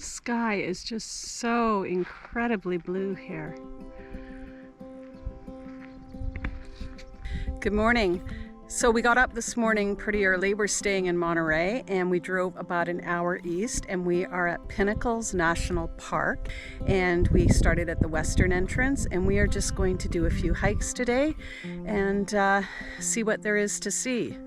Sky is just so incredibly blue here. Good morning. So we got up this morning pretty early. We're staying in Monterey and we drove about an hour east and we are at Pinnacles National Park, and we started at the western entrance and we are just going to do a few hikes today and see what there is to see.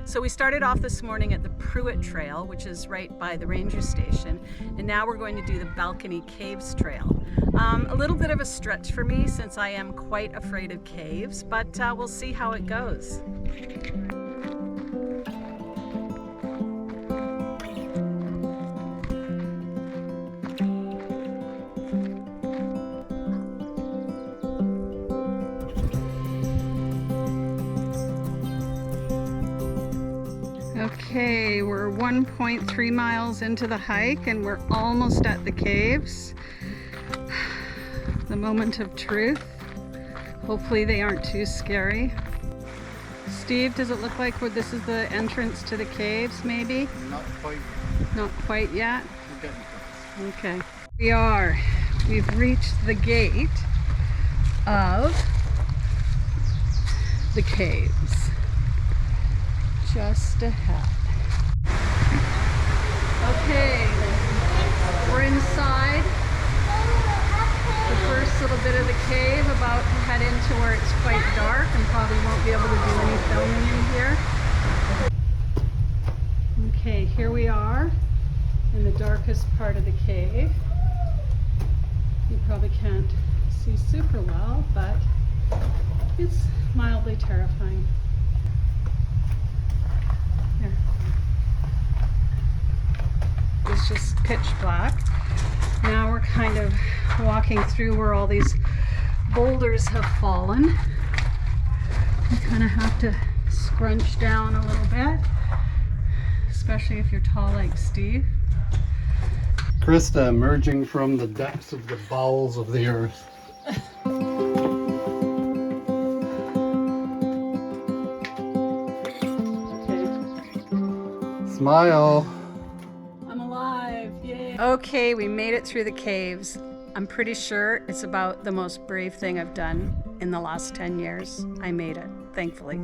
So we started off this morning at the Trail, which is right by the ranger station, and now we're going to do the Balconies Cave Trail. A little bit of a stretch for me since I am quite afraid of caves, but we'll see how it goes. Okay, we're 1.3 miles into the hike and we're almost at the caves. The moment of truth. Hopefully they aren't too scary. Steve, does it look like this is the entrance to the caves, maybe? Not quite. Not quite yet? We're getting close. Okay. We've reached the gate of the caves. Just ahead. Okay, we're inside the first little bit of the cave, about to head into where it's quite dark and probably won't be able to do any filming in here. Okay, here we are in the darkest part of the cave. You probably can't see super well, but it's mildly terrifying. It's just pitch black. Now we're kind of walking through where all these boulders have fallen. You kind of have to scrunch down a little bit, especially if you're tall like Steve. Krista emerging from the depths of the bowels of the earth. Okay. Smile. Okay, we made it through the caves. I'm pretty sure it's about the most brave thing I've done in the last 10 years. I made it, thankfully.